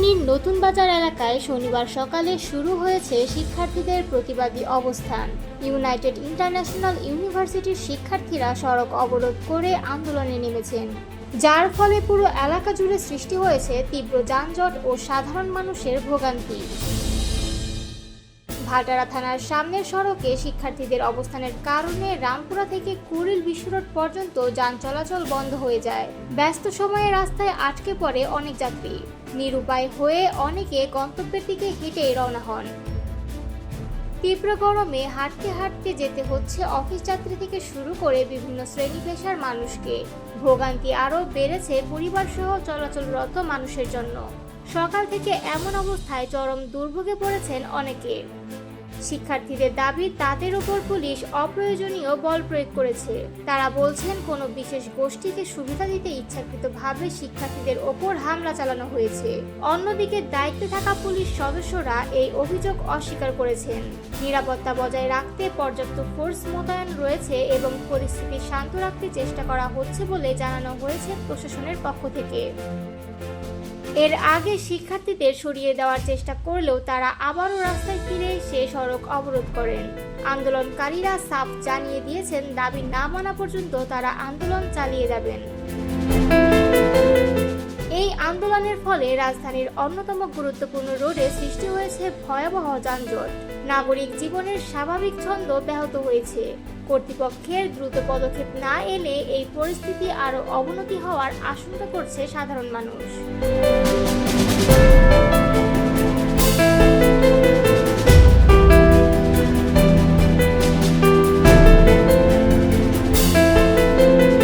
ফেনীর নতুন বাজার এলাকায় শনিবার সকালে শুরু হয়েছে শিক্ষার্থীদের প্রতিবাদী অবস্থান। ইউনাইটেড ইন্টারন্যাশনাল ইউনিভার্সিটির শিক্ষার্থীরা সড়ক অবরোধ করে আন্দোলনে নেমেছেন, যার ফলে পুরো এলাকা জুড়ে সৃষ্টি হয়েছে তীব্র যানজট ও সাধারণ মানুষের ভোগান্তি। ভাটারা থানার সামনের সড়কে শিক্ষার্থীদের অবস্থানের কারণে রামপুরা থেকে কুড়িল বিশ্ব রোড পর্যন্ত যান চলাচল বন্ধ হয়ে যায়। ব্যস্ত সময়ে রাস্তায় আটকে পড়ে অনেক যাত্রী। নিরুপায় হয়ে অনেকে গন্তব্যের দিকে হেঁটে রওনা হন। তীব্র গরমে হাঁটতে হাঁটতে যেতে হচ্ছে অফিস যাত্রী থেকে শুরু করে বিভিন্ন শ্রেণী পেশার মানুষকে। ভোগান্তি আরও বেড়েছে পরিবারসহ চলাচলরত মানুষের জন্য। সকাল থেকে এমন অবস্থায় চরম দুর্ভোগে পড়েছেন অনেকে। শিক্ষার্থীদের দাবি, তাদের উপর পুলিশ অপ্রয়োজনীয় বল প্রয়োগ করেছে। তারা বলছেন, কোনো বিশেষ গোষ্ঠীকে সুবিধা দিতে ইচ্ছাকৃতভাবে শিক্ষার্থীদের ওপর হামলা চালানো হয়েছে। অন্যদিকে দায়িত্বে থাকা পুলিশ সদস্যরা এই অভিযোগ অস্বীকার করেছেন। নিরাপত্তা বজায় রাখতে পর্যাপ্ত ফোর্স মোতায়েন রয়েছে এবং পরিস্থিতি শান্ত রাখতে চেষ্টা করা হচ্ছে বলে জানানো হয়েছে প্রশাসনের পক্ষ থেকে। এর আগে শিক্ষার্থীদের সরিয়ে দেওয়ার চেষ্টা করলেও তারা আবারও রাস্তায় ফিরে এসে সড়ক অবরোধ করেন। আন্দোলনকারীরা সাফ জানিয়ে দিয়েছেন, দাবি না মানা পর্যন্ত তারা আন্দোলন চালিয়ে যাবেন। এই আন্দোলনের ফলে রাজধানীর অন্যতম গুরুত্বপূর্ণ রোডে সৃষ্টি হয়েছে ভয়াবহ যানজট। নাগরিক জীবনের স্বাভাবিক ছন্দ ব্যাহত হয়েছে। কর্তৃপক্ষের দ্রুত পদক্ষেপ না এলে এই পরিস্থিতি আরও অবনতি হওয়ার আশঙ্কা করছে সাধারণ মানুষ।